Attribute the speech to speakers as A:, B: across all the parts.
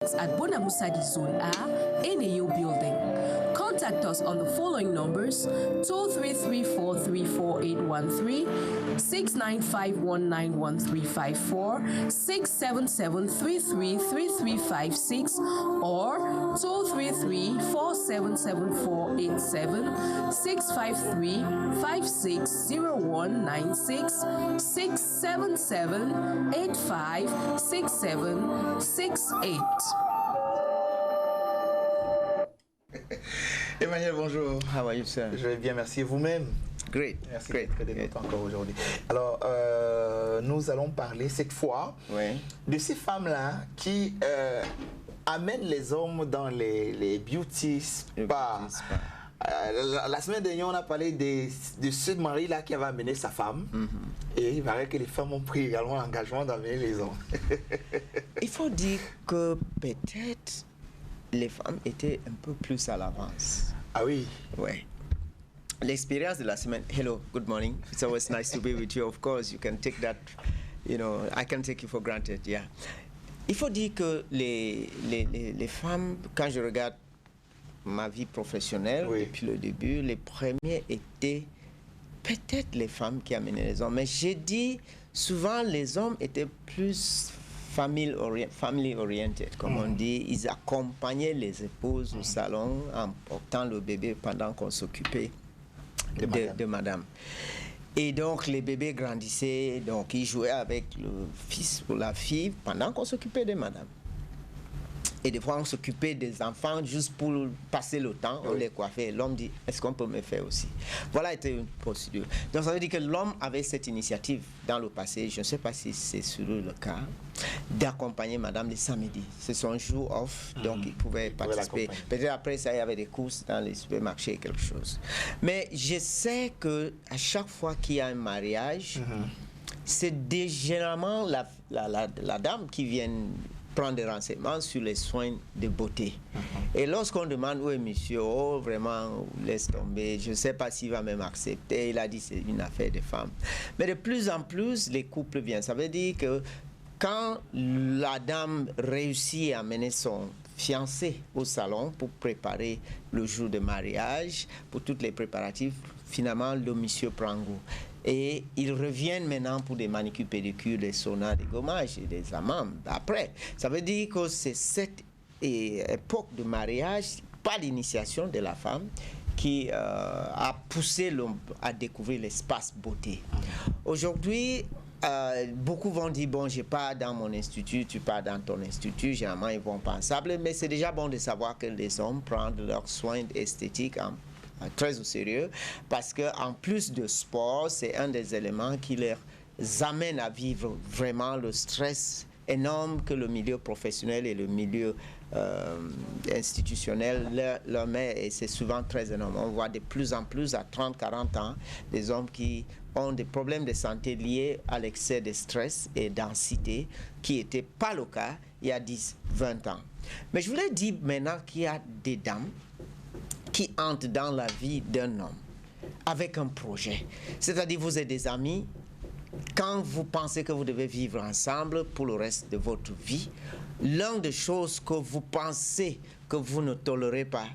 A: at Bonamusadi Zone A, NAU Building. Contact us on the following numbers: 233434813, 695191354, 677333356, or 233477487, 653560196, 677856768.
B: Emmanuel, bonjour.
C: How are you, sir?
B: Je vais bien, merci. Vous-même?
C: Great.
B: Merci
C: Great.
B: d'être avec nous encore aujourd'hui. Alors, nous allons parler cette fois de ces femmes-là qui amènent les hommes dans les beauty spas. La semaine dernière, on a parlé de ce mari-là qui avait amené sa femme. Et il paraît que les femmes ont pris également l'engagement d'amener les hommes.
C: Il faut dire que peut-être les femmes étaient un peu plus à l'avance.
B: Ah oui?
C: Ouais. L'expérience de la semaine. Hello, good morning. It's always nice to be with you. Of course, you can take that, I can take you for granted, yeah. Il faut dire que les femmes, quand je regarde ma vie professionnelle depuis le début, les premiers étaient peut-être les femmes qui amenaient les hommes. Mais j'ai dit, souvent les hommes étaient plus family oriented, comme on dit. Ils accompagnaient les épouses au salon en portant le bébé pendant qu'on s'occupait de madame. Et donc les bébés grandissaient, donc ils jouaient avec le fils ou la fille pendant qu'on s'occupait de madame. Et des fois, on s'occupait des enfants juste pour passer le temps, on les coiffait. L'homme dit, est-ce qu'on peut me faire aussi? Voilà, était une procédure. Donc, ça veut dire que l'homme avait cette initiative dans le passé, je ne sais pas si c'est sur le cas, d'accompagner madame le samedi. C'est son jour off, donc il pouvait participer. Peut-être après ça, il y avait des courses dans les supermarchés, quelque chose. Mais je sais qu'à chaque fois qu'il y a un mariage, c'est généralement la dame qui vient prendre des renseignements sur les soins de beauté. Et lorsqu'on demande, oui monsieur, oh vraiment, laisse tomber, je ne sais pas s'il va même accepter, il a dit c'est une affaire de femme. Mais de plus en plus, les couples viennent. Ça veut dire que quand la dame réussit à amener son fiancé au salon pour préparer le jour de mariage, pour tous les préparatifs, finalement le monsieur prend goût. Et ils reviennent maintenant pour des manicures, pédicures, des saunas, des gommages et des hammams. Après, ça veut dire que c'est cette époque de mariage, pas l'initiation de la femme, qui a poussé l'homme à découvrir l'espace beauté. Aujourd'hui, beaucoup vont dire, bon, je pars dans mon institut, tu pars dans ton institut, généralement ils vont pas ensemble, mais c'est déjà bon de savoir que les hommes prennent leurs soins esthétiques très au sérieux, parce qu'en plus de sport, c'est un des éléments qui les amène à vivre vraiment le stress énorme que le milieu professionnel et le milieu institutionnel leur met, et c'est souvent très énorme. On voit de plus en plus à 30-40 ans des hommes qui ont des problèmes de santé liés à l'excès de stress et d'anxiété, qui n'était pas le cas il y a 10-20 ans. Mais je voulais dire maintenant qu'il y a des dames qui entrent dans la vie d'un homme avec un projet. C'est-à-dire, vous êtes des amis, quand vous pensez que vous devez vivre ensemble pour le reste de votre vie, l'une des choses que vous pensez que vous ne tolérez pas,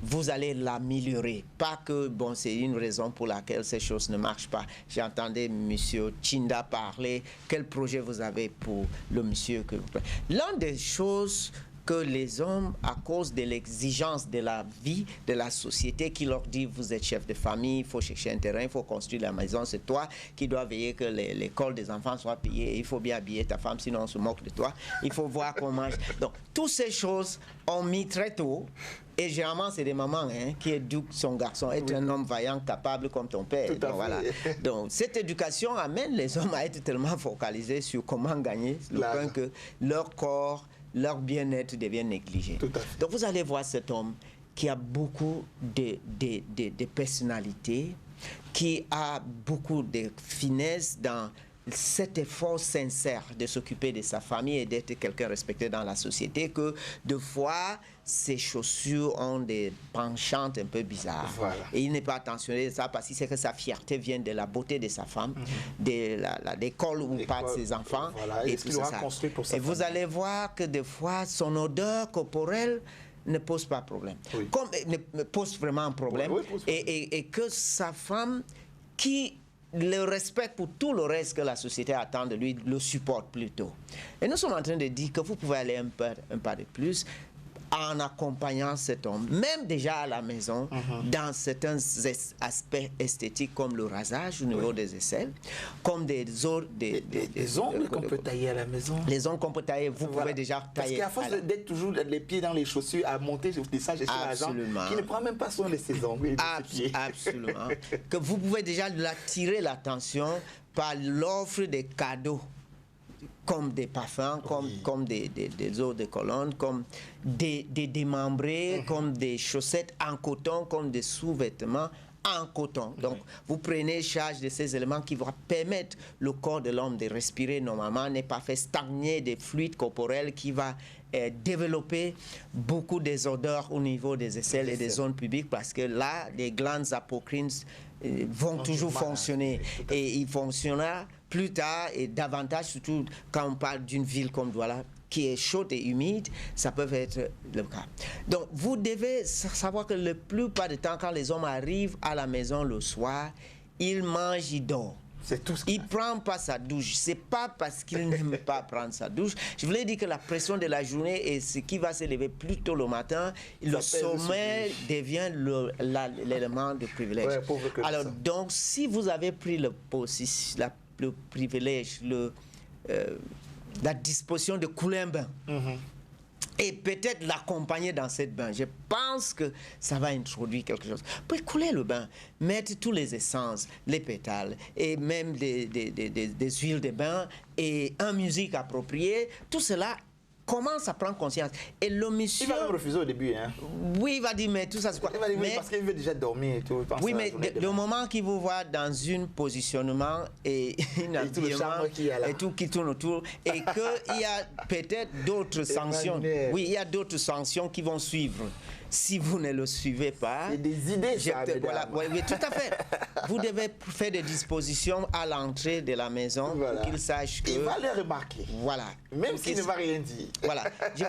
C: vous allez l'améliorer. Pas que, bon, c'est une raison pour laquelle ces choses ne marchent pas. J'entendais M. Chinda parler, quel projet vous avez pour le monsieur que vous... L'une des choses que les hommes, à cause de l'exigence de la vie, de la société, qui leur dit, vous êtes chef de famille, il faut chercher un terrain, il faut construire la maison, c'est toi qui dois veiller que l'école des enfants soit payée, il faut bien habiller ta femme, sinon on se moque de toi, il faut voir comment... Donc, toutes ces choses ont mis très tôt, et généralement, c'est des mamans qui éduquent son garçon, être un homme vaillant, capable comme ton père. Donc, voilà. Donc, cette éducation amène les hommes à être tellement focalisés sur comment gagner, le point que leur corps, leur bien-être devient négligé. Donc vous allez voir cet homme qui a beaucoup de personnalité, qui a beaucoup de finesse dans cet effort sincère de s'occuper de sa famille et d'être quelqu'un respecté dans la société que de fois ses chaussures ont des penchantes un peu bizarres. Voilà. Et il n'est pas attentionné de ça parce qu'il sait que sa fierté vient de la beauté de sa femme, de l'école où partent ses enfants.
B: Voilà. Et tout ça. Construit pour sa
C: et vous allez voir que des fois son odeur corporelle ne pose pas problème. Oui. Comme, ne pose vraiment un problème. Et que sa femme qui le respect pour tout le reste que la société attend de lui, le supporte plutôt. Et nous sommes en train de dire que vous pouvez aller un pas de plus en accompagnant cet homme, même déjà à la maison, dans certains aspects esthétiques comme le rasage au niveau des aisselles, comme des
B: ongles qu'on peut tailler à la maison.
C: Les ongles qu'on peut tailler, vous pouvez déjà tailler.
B: Parce qu'à force d'être toujours les pieds dans les chaussures, à monter des sages chez la jambe, qui ne prend même pas soin de ses ongles et de ses pieds.
C: Absolument. Que vous pouvez déjà attirer l'attention par l'offre des cadeaux, comme des parfums, comme des eaux de colonne, comme des démembrés, comme des chaussettes en coton, comme des sous-vêtements en coton. Donc, vous prenez charge de ces éléments qui vont permettre le corps de l'homme de respirer normalement, n'est pas fait stagner des fluides corporels qui va développer beaucoup des odeurs au niveau des aisselles et des zones pubiques parce que là, les glandes apocrines vont toujours fonctionner et ils fonctionneront plus tard et davantage, surtout quand on parle d'une ville comme Douala qui est chaude et humide, ça peut être le cas. Donc, vous devez savoir que la plupart du temps, quand les hommes arrivent à la maison le soir, ils mangent, ils dorment.
B: C'est tout ce
C: il ne prend pas sa douche. Ce n'est pas parce qu'il n'aime pas prendre sa douche. Je voulais dire que la pression de la journée et ce qui va se lever plus tôt le matin, le sommeil devient l'élément de privilège. Ouais, alors, donc, si vous avez pris le privilège, la disposition de couler un bain, et peut-être l'accompagner dans cette bain, je pense que ça va introduire quelque chose. Vous pouvez couler le bain, mettre tous les essences, les pétales, et même des huiles de bain, et une musique appropriée, tout cela commence à prendre conscience. Et le monsieur...
B: Il va même refuser au début, hein?
C: Oui, il va dire, mais tout ça, c'est quoi?
B: Il va dire, mais, parce qu'il veut déjà dormir et tout.
C: Oui, mais le moment qu'il vous voit dans un positionnement et un habillement et tout qui tourne autour, et qu'il y a peut-être d'autres sanctions. Oui, il y a d'autres sanctions qui vont suivre. Si vous ne le suivez pas...
B: C'est des idées,
C: voilà, oui, tout à fait. Vous devez faire des dispositions à l'entrée de la maison pour qu'il sache que...
B: Il va le remarquer.
C: Voilà.
B: Même s'il ne va rien dire.
C: Voilà.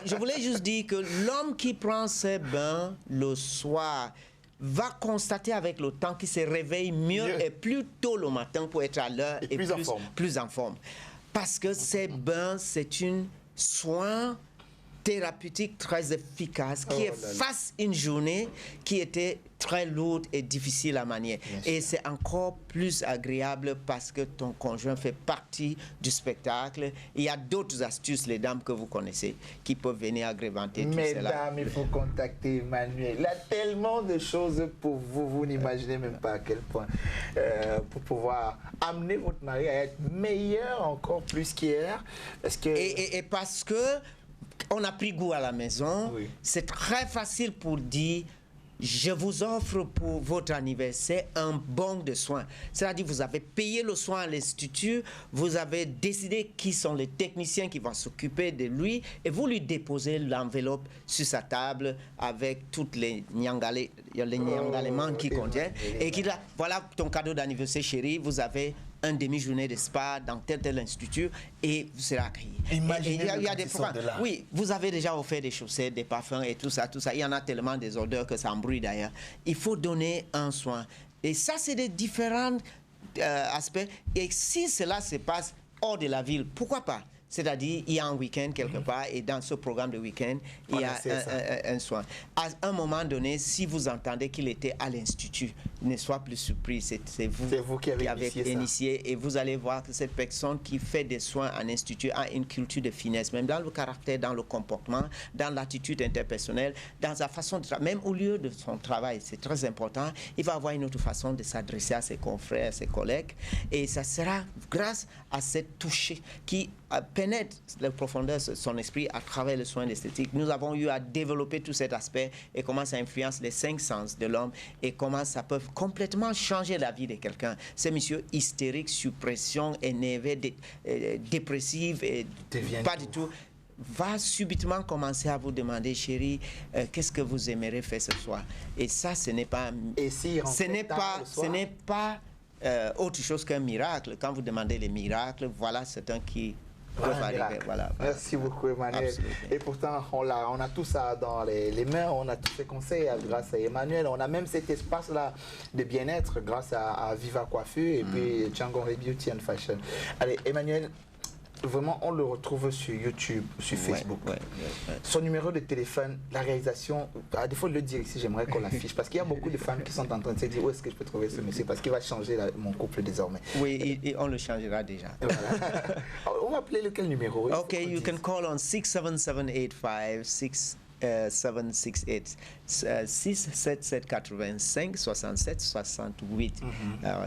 C: Je voulais juste dire que l'homme qui prend ses bains le soir va constater avec le temps qu'il se réveille mieux et plus tôt le matin pour être à l'heure et plus en forme. Parce que ces bains, c'est un soin thérapeutique très efficace qui efface une journée qui était très lourde et difficile à manier. Et c'est encore plus agréable parce que ton conjoint fait partie du spectacle. Il y a d'autres astuces, les dames, que vous connaissez, qui peuvent venir agrémenter tout cela.
B: Mesdames, il faut contacter Emmanuel. Il a tellement de choses pour vous, vous n'imaginez même pas à quel point. Pour pouvoir amener votre mari à être meilleur encore plus qu'hier.
C: Et parce que on a pris goût à la maison, c'est très facile pour dire je vous offre pour votre anniversaire un bon de soins. C'est-à-dire vous avez payé le soin à l'institut, vous avez décidé qui sont les techniciens qui vont s'occuper de lui et vous lui déposez l'enveloppe sur sa table avec toutes les nyangalements qu'il contient et qu'il a, voilà ton cadeau d'anniversaire chéri, vous avez une demi-journée de spa dans tel institut et vous serez accueilli.
B: Imaginez
C: il y a des programmes. Oui, vous avez déjà offert des chaussettes, des parfums et tout ça. Il y en a tellement des odeurs que ça embrouille d'ailleurs. Il faut donner un soin. Et ça, c'est des différents aspects. Et si cela se passe hors de la ville, pourquoi pas? C'est-à-dire, il y a un week-end quelque part, et dans ce programme de week-end, il y a un soin. À un moment donné, si vous entendez qu'il était à l'Institut, ne soyez plus surpris, c'est vous qui avez initié. Et vous allez voir que cette personne qui fait des soins en Institut a une culture de finesse, même dans le caractère, dans le comportement, dans l'attitude interpersonnelle, dans sa façon de travailler, même au lieu de son travail, c'est très important. Il va avoir une autre façon de s'adresser à ses confrères, à ses collègues. Et ça sera grâce à cette touche qui pénètre la profondeur de son esprit à travers le soin d'esthétique. Nous avons eu à développer tout cet aspect et comment ça influence les 5 sens de l'homme et comment ça peut complètement changer la vie de quelqu'un. Ces messieurs hystériques, sous pression, énervés, dépressifs, et pas du tout, va subitement commencer à vous demander, chérie, qu'est-ce que vous aimeriez faire ce soir? Et ça, ce n'est pas... ce n'est pas autre chose qu'un miracle. Quand vous demandez les miracles, voilà, c'est un qui... Voilà.
B: Merci beaucoup, Emmanuel. Absolument. Et pourtant, on a tout ça dans les mains, on a tous ces conseils grâce à Emmanuel. On a même cet espace-là de bien-être grâce à Viva Coiffure et puis Tchangoré Beauty and Fashion. Allez, Emmanuel, vraiment, on le retrouve sur YouTube, sur Facebook. Son numéro de téléphone, la réalisation, à défaut de le dire ici, j'aimerais qu'on l'affiche parce qu'il y a beaucoup de femmes qui sont en train de se dire où est-ce que je peux trouver ce monsieur parce qu'il va changer mon couple désormais.
C: Oui, et on le changera déjà.
B: Voilà. On va appeler lequel numéro?
C: Ok, you can call on 67785 6768 677 85 67 68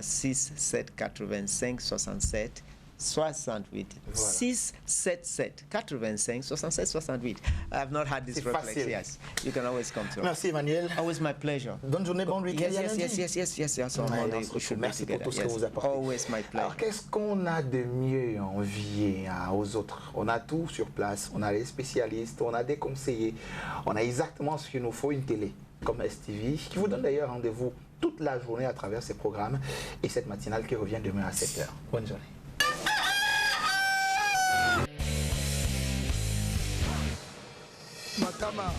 C: 67 85 67 68 677 85 67 68. I have not had this reflex. Yes, you can always come to us.
B: Merci Emmanuel.
C: Always my pleasure.
B: Bonne journée, bon week-end.
C: Yes. On Monday,
B: merci pour tout ce que vous apportez.
C: Always my pleasure.
B: Alors qu'est-ce qu'on a de mieux à envier aux autres? On a tout sur place. On a les spécialistes, on a des conseillers, on a exactement ce qu'il nous faut, une télé comme STV qui vous donne d'ailleurs rendez-vous toute la journée à travers ces programmes et cette matinale qui revient demain à 7h. Bonne journée. Makama.